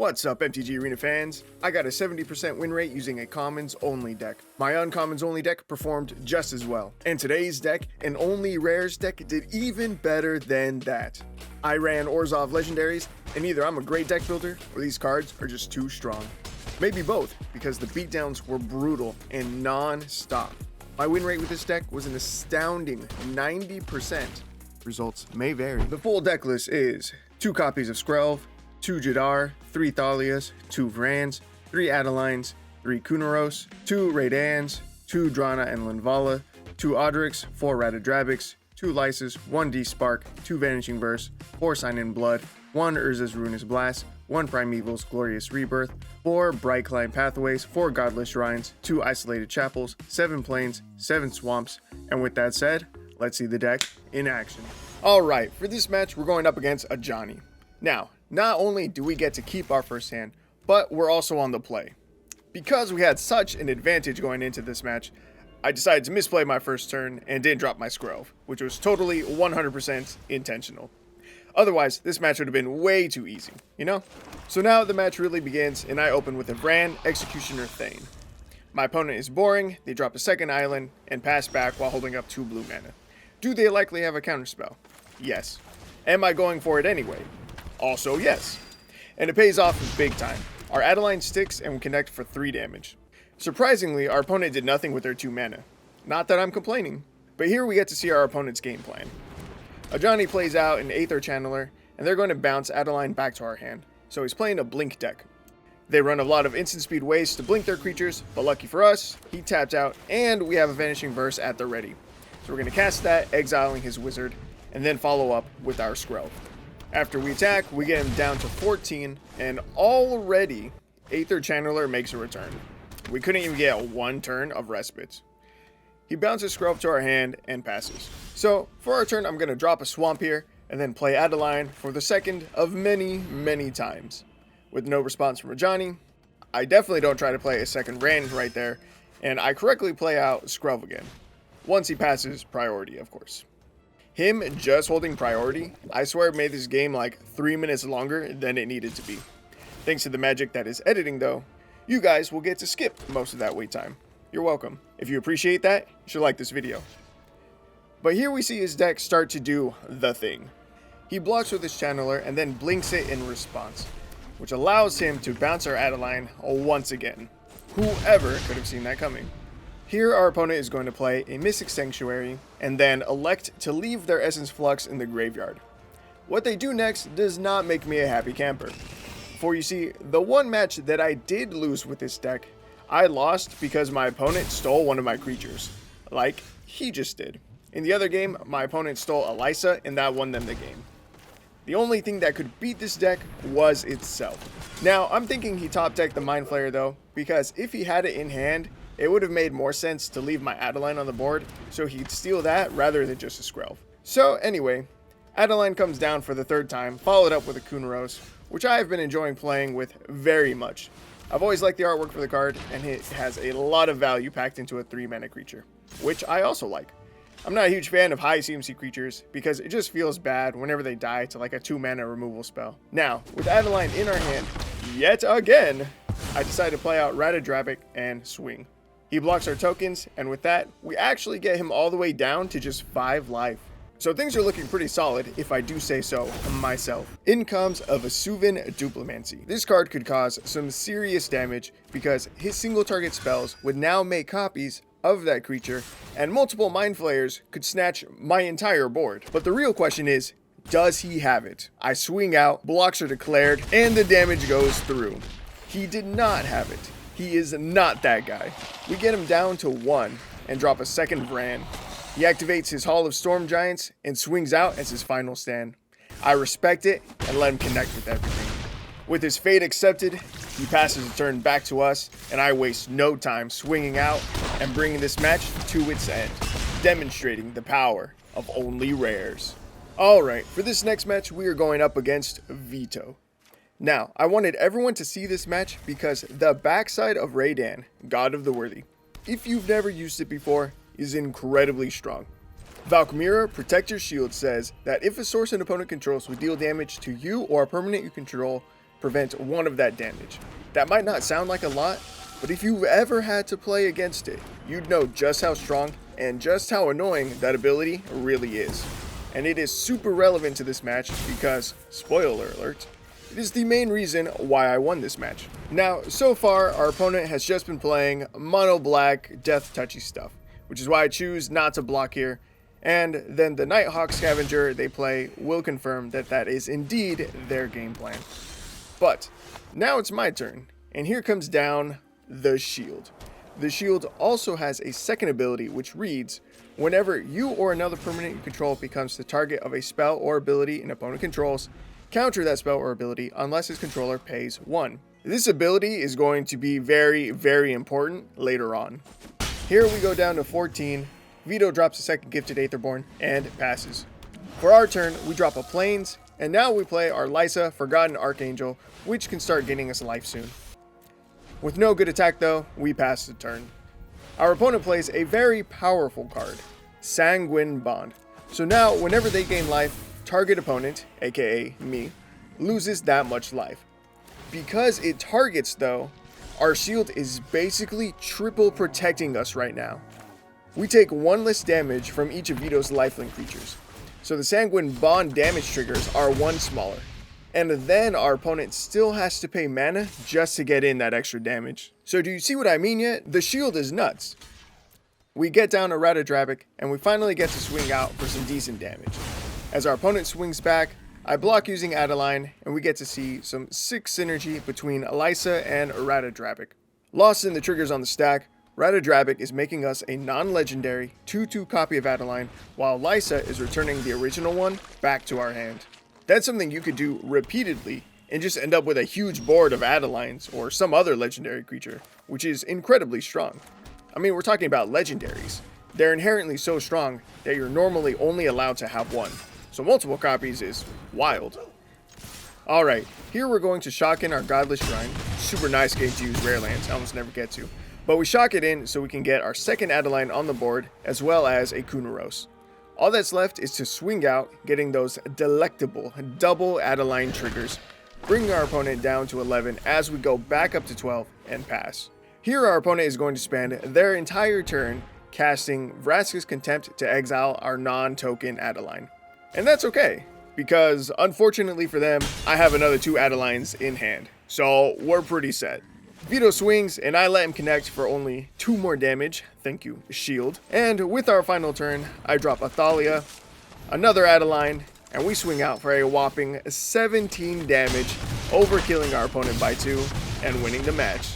What's up, MTG Arena fans? I got a 70% win rate using a commons only deck. My uncommons only deck performed just as well. And today's deck, an only rares deck, did even better than that. I ran Orzhov legendaries, and either I'm a great deck builder or these cards are just too strong. Maybe both, because the beatdowns were brutal and non-stop. My win rate with this deck was an astounding 90%. Results may vary. The full deck list is 2 copies of Skrelv, 2 Jadar, 3 Thalias, 2 Vrans, 3 Adelines, 3 Kunaros, 2 Raidans, 2 Drana and Linvala, 2 Audrix, 4 Ratadrabix, 2 Lysis, 1 D-Spark, 2 Vanishing Verse, 4 Sign in Blood, 1 Urza's Ruinous Blast, 1 Primeval's Glorious Rebirth, 4 Bright Climb Pathways, 4 Godless Shrines, 2 Isolated Chapels, 7 Plains, 7 Swamps, and with that said, let's see the deck in action. Alright, for this match we're going up against a Johnny. Now, not only do we get to keep our first hand, but we're also on the play. Because we had such an advantage going into this match, I decided to misplay my first turn and didn't drop my Skrelv, which was totally 100% intentional. Otherwise, this match would have been way too easy, you know? So now the match really begins, and I open with a Vran, Executioner, Thane. My opponent is boring, they drop a second island, and pass back while holding up 2 blue mana. Do they likely have a counterspell? Yes. Am I going for it anyway? Also yes. And it pays off big time. Our Adeline sticks and we connect for 3 damage. Surprisingly, our opponent did nothing with their 2 mana. Not that I'm complaining, but here we get to see our opponent's game plan. Ajani plays out an Aether Channeler, and they're going to bounce Adeline back to our hand, so he's playing a Blink deck. They run a lot of instant speed ways to blink their creatures, but lucky for us, he tapped out, and we have a Vanishing Verse at the ready. So we're going to cast that, exiling his wizard, and then follow up with our Skrelv. After we attack, we get him down to 14, and already Aether Channeler makes a return. We couldn't even get 1 turn of respite. He bounces Skrelv to our hand and passes. So for our turn, I'm going to drop a Swamp here, and then play Adeline for the second of many times. With no response from Rajani, I definitely don't try to play a second Ran right there, and I correctly play out Skrelv again. Once he passes priority, of course. Him just holding priority, I swear made this game like 3 minutes longer than it needed to be. Thanks to the magic that is editing though, you guys will get to skip most of that wait time. You're welcome. If you appreciate that, you should like this video. But here we see his deck start to do the thing. He blocks with his Channeler and then blinks it in response, which allows him to bounce our Adeline once again. Whoever could have seen that coming. Here our opponent is going to play a Mystic Sanctuary and then elect to leave their Essence Flux in the graveyard. What they do next does not make me a happy camper. For you see, the one match that I did lose with this deck, I lost because my opponent stole one of my creatures, like he just did. In the other game, my opponent stole Elisa and that won them the game. The only thing that could beat this deck was itself. Now, I'm thinking he top decked the Mind Flayer though, because if he had it in hand, it would have made more sense to leave my Adeline on the board, so he'd steal that rather than just a Skrelv. So anyway, Adeline comes down for the 3rd time, followed up with a Kunaros, which I have been enjoying playing with very much. I've always liked the artwork for the card, and it has a lot of value packed into a 3 mana creature, which I also like. I'm not a huge fan of high CMC creatures, because it just feels bad whenever they die to like a 2 mana removal spell. Now, with Adeline in our hand, yet again, I decided to play out Ratadrabix and swing. He blocks our tokens, and with that, we actually get him all the way down to just 5 life. So things are looking pretty solid, if I do say so myself. In comes a Vesuvian Duplimancy. This card could cause some serious damage because his single target spells would now make copies of that creature, and multiple Mind Flayers could snatch my entire board. But the real question is, does he have it? I swing out, blocks are declared, and the damage goes through. He did not have it. He is not that guy. We get him down to 1 and drop a second Vran. He activates his Hall of Storm Giants and swings out as his final stand. I respect it and let him connect with everything. With his fate accepted, he passes the turn back to us, and I waste no time swinging out and bringing this match to its end, demonstrating the power of only rares. Alright, for this next match we are going up against Vito. Now, I wanted everyone to see this match because the backside of Raidan, God of the Worthy, if you've never used it before, is incredibly strong. Valkmira, Protector Shield says that if a source an opponent controls would deal damage to you or a permanent you control, prevent 1 of that damage. That might not sound like a lot, but if you've ever had to play against it, you'd know just how strong and just how annoying that ability really is. And it is super relevant to this match because, spoiler alert, it is the main reason why I won this match. Now, so far, our opponent has just been playing mono black death touchy stuff, which is why I choose not to block here. And then the Nighthawk Scavenger they play will confirm that that is indeed their game plan. But now it's my turn, and here comes down the shield. The shield also has a second ability which reads, whenever you or another permanent you control becomes the target of a spell or ability an opponent controls, counter that spell or ability unless his controller pays 1. This ability is going to be very, very important later on. Here we go down to 14. Vito drops a second gifted Aetherborn and passes. For our turn, we drop a Plains, and now we play our Lysa Forgotten Archangel, which can start getting us life soon. With no good attack though, we pass the turn. Our opponent plays a very powerful card, Sanguine Bond. So now, whenever they gain life, target opponent, aka me, loses that much life. Because it targets though, our shield is basically triple protecting us right now. We take 1 less damage from each of Vito's lifelink creatures, so the Sanguine Bond damage triggers are 1 smaller. And then our opponent still has to pay mana just to get in that extra damage. So do you see what I mean yet? The shield is nuts. We get down to Ratadrabic, and we finally get to swing out for some decent damage. As our opponent swings back, I block using Adeline, and we get to see some sick synergy between Lysa and Ratadrabic. Lost in the triggers on the stack, Ratadrabic is making us a non-legendary 2/2 copy of Adeline, while Lysa is returning the original one back to our hand. That's something you could do repeatedly and just end up with a huge board of Adelines or some other legendary creature, which is incredibly strong. I mean, we're talking about legendaries. They're inherently so strong that you're normally only allowed to have 1. So multiple copies is wild. Alright, here we're going to shock in our Godless Shrine. Super nice game to use rare lands, I almost never get to. But we shock it in so we can get our second Adeline on the board, as well as a Kunaros. All that's left is to swing out, getting those delectable double Adeline triggers, bringing our opponent down to 11 as we go back up to 12 and pass. Here our opponent is going to spend their entire turn casting Vraska's Contempt to exile our non-token Adeline. And that's okay, because unfortunately for them, I have another 2 Adelines in hand, so we're pretty set. Vito swings, and I let him connect for only 2 more damage, thank you, shield. And with our final turn, I drop a Thalia, another Adeline, and we swing out for a whopping 17 damage, overkilling our opponent by 2 and winning the match.